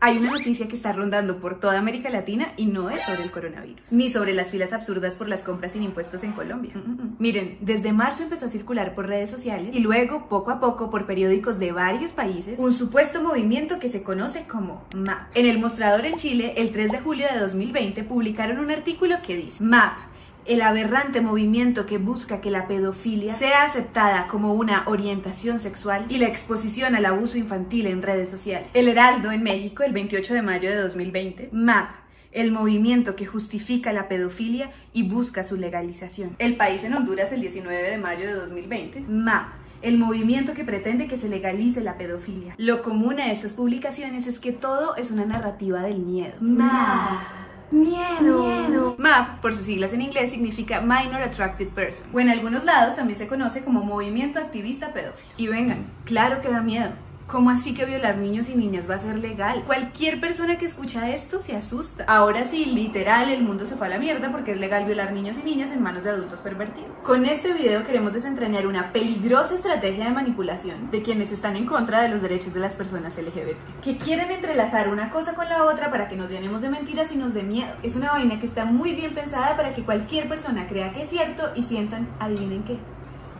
Hay una noticia que está rondando por toda América Latina y no es sobre el coronavirus, ni sobre las filas absurdas por las compras sin impuestos en Colombia. Miren, desde marzo empezó a circular por redes sociales y luego, poco a poco, por periódicos de varios países, un supuesto movimiento que se conoce como MAP. En El Mostrador en Chile, el 3 de julio de 2020, publicaron un artículo que dice: MAP, el aberrante movimiento que busca que la pedofilia sea aceptada como una orientación sexual y la exposición al abuso infantil en redes sociales. El Heraldo en México, el 28 de mayo de 2020, MAP, el movimiento que justifica la pedofilia y busca su legalización. El País en Honduras, el 19 de mayo de 2020, MAP, el movimiento que pretende que se legalice la pedofilia. Lo común a estas publicaciones es que todo es una narrativa del miedo. MAP. Miedo. MAP, por sus siglas en inglés, significa Minor Attracted Person, o en algunos lados también se conoce como Movimiento Activista Pedófilo. Y vengan, claro que da miedo. ¿Cómo así que violar niños y niñas va a ser legal? Cualquier persona que escucha esto se asusta. Ahora sí, literal, el mundo se fue a la mierda porque es legal violar niños y niñas en manos de adultos pervertidos. Con este video queremos desentrañar una peligrosa estrategia de manipulación de quienes están en contra de los derechos de las personas LGBT, que quieren entrelazar una cosa con la otra para que nos llenemos de mentiras y nos dé miedo. Es una vaina que está muy bien pensada para que cualquier persona crea que es cierto y sientan, adivinen qué,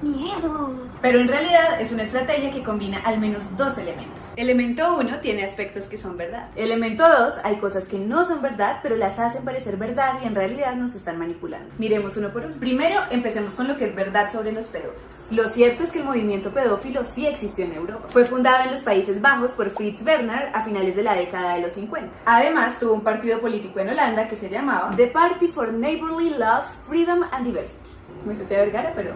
miedo. Pero en realidad es una estrategia que combina al menos dos elementos. Elemento 1 tiene aspectos que son verdad. Elemento 2, hay cosas que no son verdad, pero las hacen parecer verdad y en realidad nos están manipulando. Miremos uno por uno. Primero, empecemos con lo que es verdad sobre los pedófilos. Lo cierto es que el movimiento pedófilo sí existió en Europa. Fue fundado en los Países Bajos por Frits Bernhard a finales de la década de los 50. Además, tuvo un partido político en Holanda que se llamaba The Party for Neighborly Love, Freedom and Diversity. Muy Sofía Vergara, pero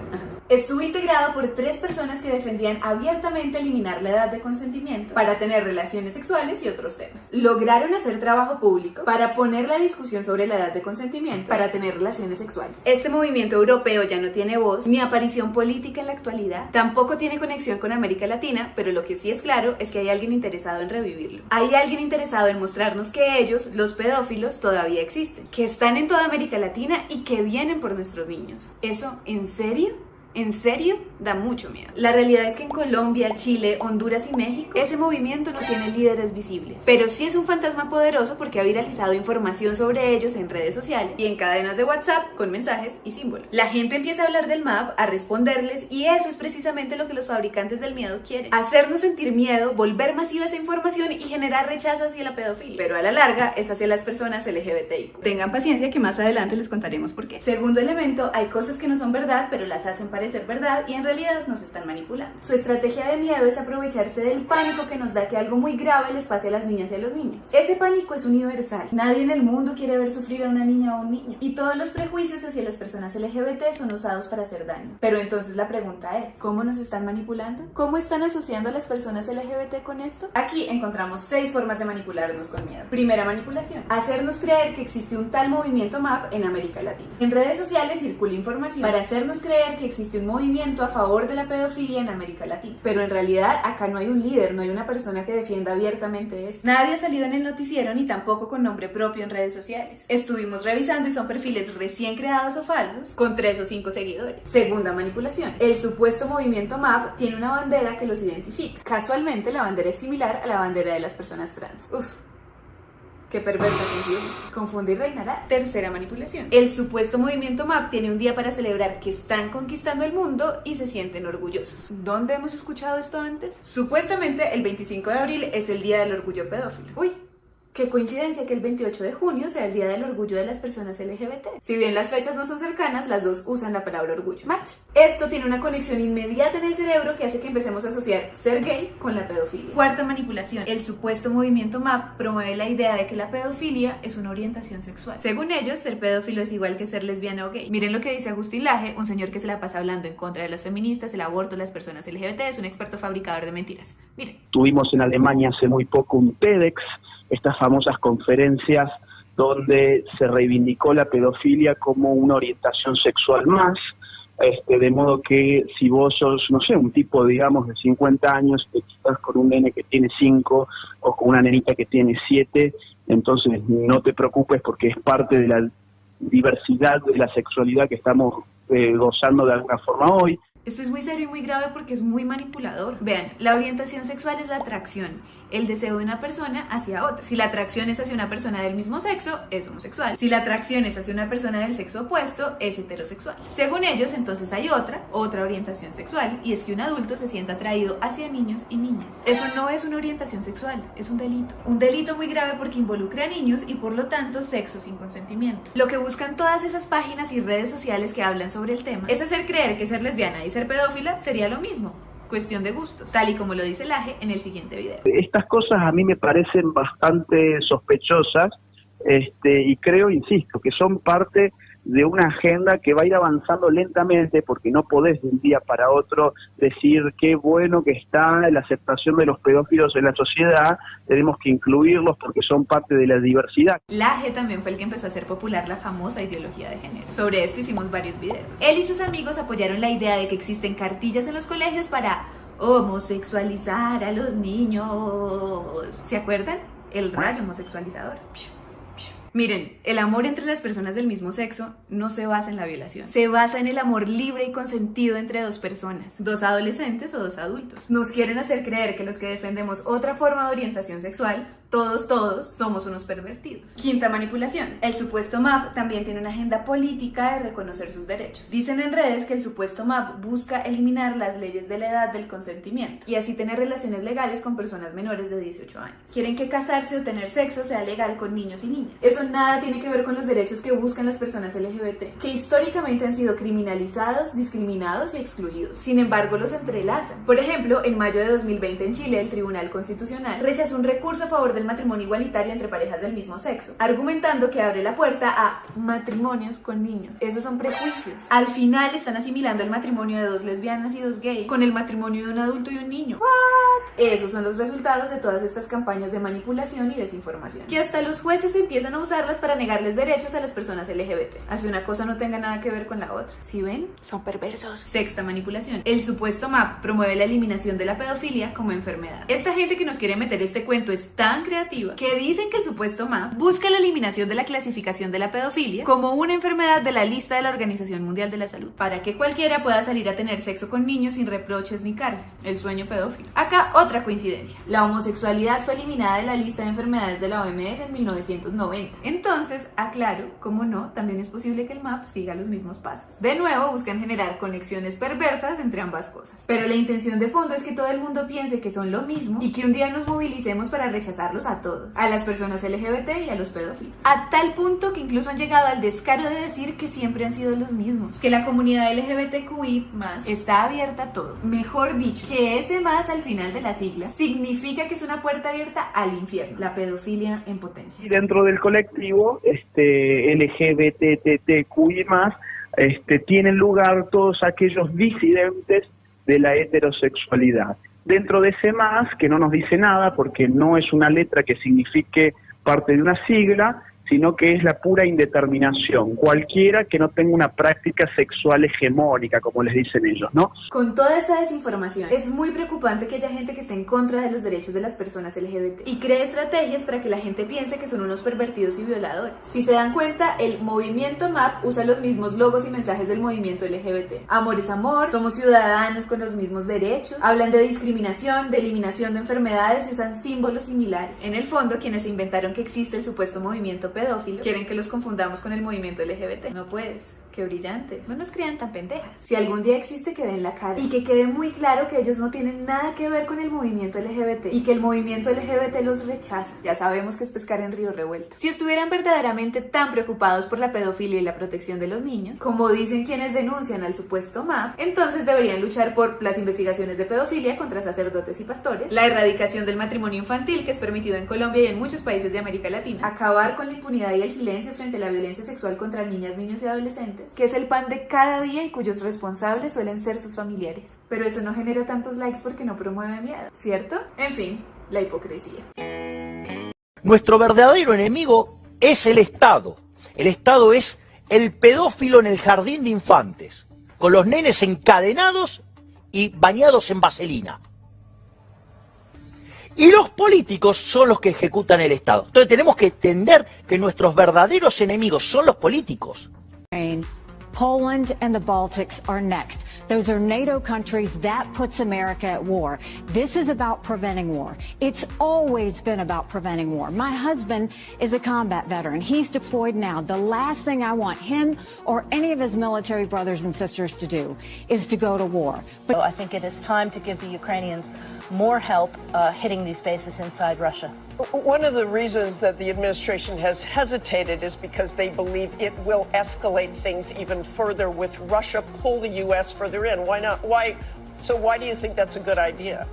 estuvo integrado por 3 personas que defendían abiertamente eliminar la edad de consentimiento para tener relaciones sexuales y otros temas. Lograron hacer trabajo público para poner la discusión sobre la edad de consentimiento para tener relaciones sexuales. Este movimiento europeo ya no tiene voz ni aparición política en la actualidad. Tampoco tiene conexión con América Latina, pero lo que sí es claro es que hay alguien interesado en revivirlo. Hay alguien interesado en mostrarnos que ellos, los pedófilos, todavía existen, que están en toda América Latina y que vienen por nuestros niños. ¿Eso en serio? En serio, da mucho miedo. La realidad es que en Colombia, Chile, Honduras y México, ese movimiento no tiene líderes visibles. Pero sí es un fantasma poderoso porque ha viralizado información sobre ellos en redes sociales y en cadenas de WhatsApp con mensajes y símbolos. La gente empieza a hablar del MAP, a responderles, y eso es precisamente lo que los fabricantes del miedo quieren. Hacernos sentir miedo, volver masiva esa información y generar rechazo hacia la pedofilia. Pero a la larga es hacia las personas LGBTI. Tengan paciencia que más adelante les contaremos por qué. Segundo elemento, hay cosas que no son verdad, pero las hacen parecer verdad y en realidad nos están manipulando. Su estrategia de miedo es aprovecharse del pánico que nos da que algo muy grave les pase a las niñas y a los niños. Ese pánico es universal. Nadie en el mundo quiere ver sufrir a una niña o un niño. Y todos los prejuicios hacia las personas LGBT son usados para hacer daño. Pero entonces la pregunta es, ¿cómo nos están manipulando? ¿Cómo están asociando a las personas LGBT con esto? Aquí encontramos 6 formas de manipularnos con miedo. Primera manipulación: hacernos creer que existe un tal movimiento MAP en América Latina. En redes sociales circula información para hacernos creer que existe un movimiento a favor de la pedofilia en América Latina. Pero en realidad acá no hay un líder, no hay una persona que defienda abiertamente esto. Nadie ha salido en el noticiero ni tampoco con nombre propio en redes sociales. Estuvimos revisando y son perfiles recién creados o falsos con 3 o 5 seguidores. Segunda manipulación: el supuesto movimiento MAP tiene una bandera que los identifica. Casualmente la bandera es similar a la bandera de las personas trans. Qué perversa coincidencia. Confunde y reinará. Tercera manipulación: el supuesto movimiento MAP tiene un día para celebrar que están conquistando el mundo y se sienten orgullosos. ¿Dónde hemos escuchado esto antes? Supuestamente el 25 de abril es el Día del Orgullo Pedófilo. Uy, qué coincidencia que el 28 de junio sea el Día del Orgullo de las personas LGBT. Si bien las fechas no son cercanas, las dos usan la palabra orgullo. Match. Esto tiene una conexión inmediata en el cerebro que hace que empecemos a asociar ser gay con la pedofilia. Cuarta manipulación: el supuesto movimiento MAP promueve la idea de que la pedofilia es una orientación sexual. Según ellos, ser pedófilo es igual que ser lesbiana o gay. Miren lo que dice Agustín Laje, un señor que se la pasa hablando en contra de las feministas, el aborto, las personas LGBT, es un experto fabricador de mentiras. Miren. Tuvimos en Alemania hace muy poco un TEDx, estas famosas conferencias donde se reivindicó la pedofilia como una orientación sexual más, de modo que si vos sos, no sé, un tipo, digamos, de 50 años, te estás con un nene que tiene 5 o con una nenita que tiene 7, entonces no te preocupes porque es parte de la diversidad de la sexualidad que estamos gozando de alguna forma hoy. Esto es muy serio y muy grave porque es muy manipulador. Vean, la orientación sexual es la atracción, el deseo de una persona hacia otra. Si la atracción es hacia una persona del mismo sexo, es homosexual. Si la atracción es hacia una persona del sexo opuesto, es heterosexual. Según ellos, entonces hay otra orientación sexual, y es que un adulto se sienta atraído hacia niños y niñas. Eso no es una orientación sexual, es un delito. Un delito muy grave porque involucra a niños y por lo tanto sexo sin consentimiento. Lo que buscan todas esas páginas y redes sociales que hablan sobre el tema es hacer creer que ser lesbiana y ser pedófila sería lo mismo. Cuestión de gustos, tal y como lo dice Laje en el siguiente video. Estas cosas a mí me parecen bastante sospechosas, y creo, insisto, que son parte de una agenda que va a ir avanzando lentamente, porque no podés de un día para otro decir qué bueno que está la aceptación de los pedófilos en la sociedad, tenemos que incluirlos porque son parte de la diversidad. Laje también fue el que empezó a hacer popular la famosa ideología de género. Sobre esto hicimos varios videos. Él y sus amigos apoyaron la idea de que existen cartillas en los colegios para homosexualizar a los niños. ¿Se acuerdan? El rayo homosexualizador. Miren, el amor entre las personas del mismo sexo no se basa en la violación. Se basa en el amor libre y consentido entre dos personas, dos adolescentes o dos adultos. Nos quieren hacer creer que los que defendemos otra forma de orientación sexual, todos somos unos pervertidos. Quinta manipulación. El supuesto MAP también tiene una agenda política de reconocer sus derechos. Dicen en redes que el supuesto MAP busca eliminar las leyes de la edad del consentimiento y así tener relaciones legales con personas menores de 18 años. Quieren que casarse o tener sexo sea legal con niños y niñas. Eso nada tiene que ver con los derechos que buscan las personas LGBT, que históricamente han sido criminalizados, discriminados y excluidos. Sin embargo, los entrelazan. Por ejemplo, en mayo de 2020 en Chile, el Tribunal Constitucional rechazó un recurso a favor del matrimonio igualitario entre parejas del mismo sexo, argumentando que abre la puerta a matrimonios con niños. Esos son prejuicios. Al final están asimilando el matrimonio de dos lesbianas y dos gays con el matrimonio de un adulto y un niño. ¿What? Esos son los resultados de todas estas campañas de manipulación y desinformación, que hasta los jueces empiezan a usarlas para negarles derechos a las personas LGBT. Así una cosa no tenga nada que ver con la otra. ¿Sí ven? Son perversos. Sexta manipulación. El supuesto MAP promueve la eliminación de la pedofilia como enfermedad. Esta gente que nos quiere meter este cuento es tan creativa que dicen que el supuesto MAP busca la eliminación de la clasificación de la pedofilia como una enfermedad de la lista de la Organización Mundial de la Salud, para que cualquiera pueda salir a tener sexo con niños sin reproches ni cárcel. El sueño pedófilo. Acá otra coincidencia. La homosexualidad fue eliminada de la lista de enfermedades de la OMS en 1990. Entonces, aclaro, como no, también es posible que el MAP siga los mismos pasos. De nuevo, buscan generar conexiones perversas entre ambas cosas. Pero la intención de fondo es que todo el mundo piense que son lo mismo y que un día nos movilicemos para rechazarlos a todos, a las personas LGBT y a los pedófilos. A tal punto que incluso han llegado al descaro de decir que siempre han sido los mismos, que la comunidad LGBTQI+ está abierta a todo. Mejor dicho, que ese más al final de la sigla significa que es una puerta abierta al infierno, la pedofilia en potencia. Y dentro del colectivo LGBTQI+, tienen lugar todos aquellos disidentes de la heterosexualidad. Dentro de ese más, que no nos dice nada porque no es una letra que signifique parte de una sigla, sino que es la pura indeterminación, cualquiera que no tenga una práctica sexual hegemónica, como les dicen ellos, ¿no? Con toda esta desinformación, es muy preocupante que haya gente que esté en contra de los derechos de las personas LGBT y cree estrategias para que la gente piense que son unos pervertidos y violadores. Si se dan cuenta, el movimiento MAP usa los mismos logos y mensajes del movimiento LGBT. Amor es amor, somos ciudadanos con los mismos derechos, hablan de discriminación, de eliminación de enfermedades y usan símbolos similares. En el fondo, quienes inventaron que existe el supuesto movimiento pedófilo quieren que los confundamos con el movimiento LGBT. No puedes. Qué brillantes. No nos crean tan pendejas. Si algún día existe, que den la cara. Y que quede muy claro que ellos no tienen nada que ver con el movimiento LGBT. Y que el movimiento LGBT los rechaza. Ya sabemos que es pescar en río revuelto. Si estuvieran verdaderamente tan preocupados por la pedofilia y la protección de los niños, como dicen quienes denuncian al supuesto MAP, entonces deberían luchar por las investigaciones de pedofilia contra sacerdotes y pastores, la erradicación del matrimonio infantil, que es permitido en Colombia y en muchos países de América Latina, acabar con la impunidad y el silencio frente a la violencia sexual contra niñas, niños y adolescentes, que es el pan de cada día y cuyos responsables suelen ser sus familiares. Pero eso no genera tantos likes porque no promueve miedo, ¿cierto? En fin, la hipocresía. Nuestro verdadero enemigo es el Estado. El Estado es el pedófilo en el jardín de infantes, con los nenes encadenados y bañados en vaselina. Y los políticos son los que ejecutan el Estado. Entonces tenemos que entender que nuestros verdaderos enemigos son los políticos. Poland and the Baltics are next. Those are NATO countries. That puts America at war. This is about preventing war. It's always been about preventing war. My husband is a combat veteran. He's deployed now. The last thing I want him or any of his military brothers and sisters to do is to go to war. But I think it is time to give the Ukrainians more help hitting these bases inside Russia. One of the reasons that the administration has hesitated is because they believe it will escalate things even further with Russia pull the U.S. further in. Why not? Why do you think that's a good idea?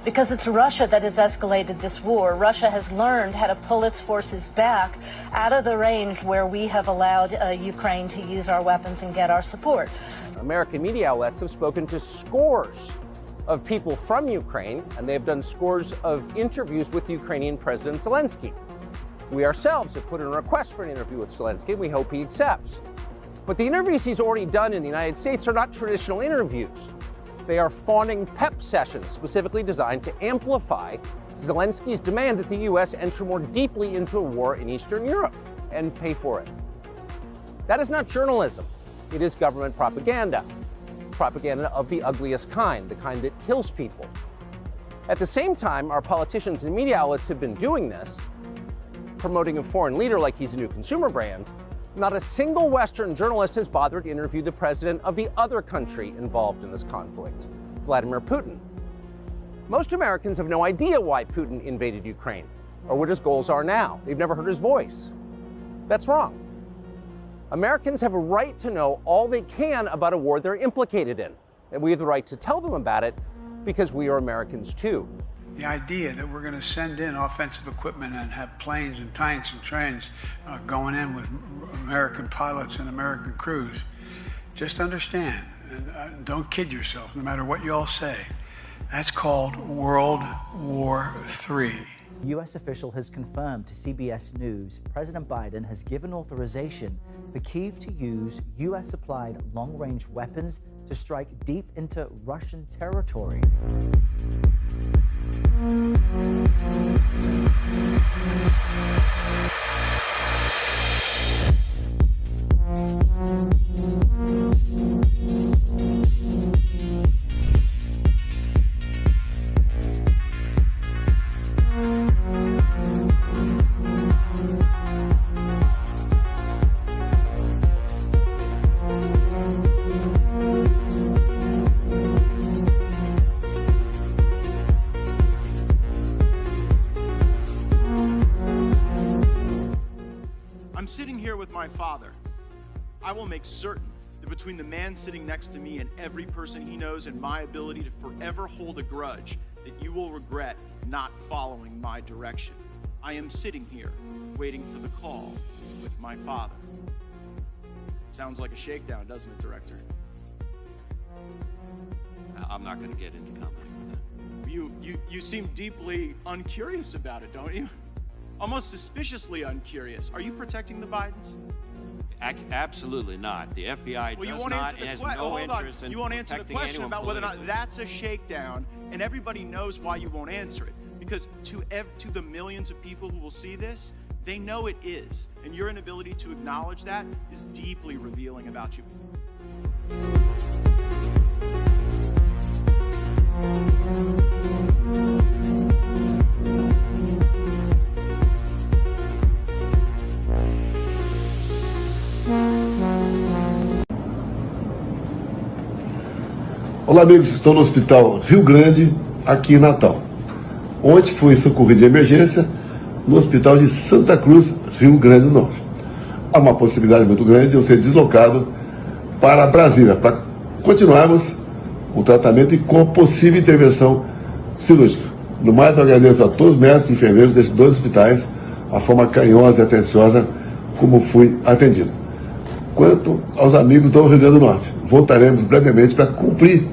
Because it's Russia that has escalated this war. Russia has learned how to pull its forces back out of the range where we have allowed Ukraine to use our weapons and get our support. American media outlets have spoken to scores of people from Ukraine, and they have done scores of interviews with Ukrainian President Zelensky. We ourselves have put in a request for an interview with Zelensky, and we hope he accepts. But the interviews he's already done in the United States are not traditional interviews. They are fawning pep sessions specifically designed to amplify Zelensky's demand that the U.S. enter more deeply into a war in Eastern Europe and pay for it. That is not journalism. It is government propaganda. Propaganda of the ugliest kind, the kind that kills people. At the same time, our politicians and media outlets have been doing this, promoting a foreign leader like he's a new consumer brand. Not a single Western journalist has bothered to interview the president of the other country involved in this conflict, Vladimir Putin. Most Americans have no idea why Putin invaded Ukraine or what his goals are now. They've never heard his voice. That's wrong. Americans have a right to know all they can about a war they're implicated in, and we have the right to tell them about it because we are Americans too. The idea that we're going to send in offensive equipment and have planes and tanks and trains going in with American pilots and American crews, just understand, and don't kid yourself, no matter what you all say, that's called World War III. A U.S. official has confirmed to CBS News President Biden has given authorization for Kyiv to use U.S.-supplied long-range weapons to strike deep into Russian territory. I'm sitting here with my father. I will make certain that between the man sitting next to me and every person he knows and my ability to forever hold a grudge, that you will regret not following my direction. I am sitting here waiting for the call with my father. Sounds like a shakedown, doesn't it, Director? I'm not going to get into conflict with that. You seem deeply uncurious about it, don't you? Almost suspiciously uncurious. Are you protecting the Bidens? Absolutely not. The FBI does not and has no interest in You won't answer the question about whether or not that's a shakedown, and everybody knows why you won't answer it. Because to the millions of people who will see this, they know it is. And your inability to acknowledge that is deeply revealing about you. Olá, amigos, estou no Hospital Rio Grande, aqui em Natal. Ontem fui socorrido de emergência no Hospital de Santa Cruz, Rio Grande do Norte. Há uma possibilidade muito grande de eu ser deslocado para Brasília, para continuarmos o tratamento e com possível intervenção cirúrgica. No mais, eu agradeço a todos os médicos e enfermeiros desses dois hospitais, a forma carinhosa e atenciosa como fui atendido. Quanto aos amigos do Rio Grande do Norte, voltaremos brevemente para cumprir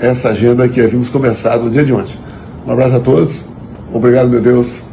essa agenda que havíamos começado no dia de ontem. Um abraço a todos, obrigado, meu Deus.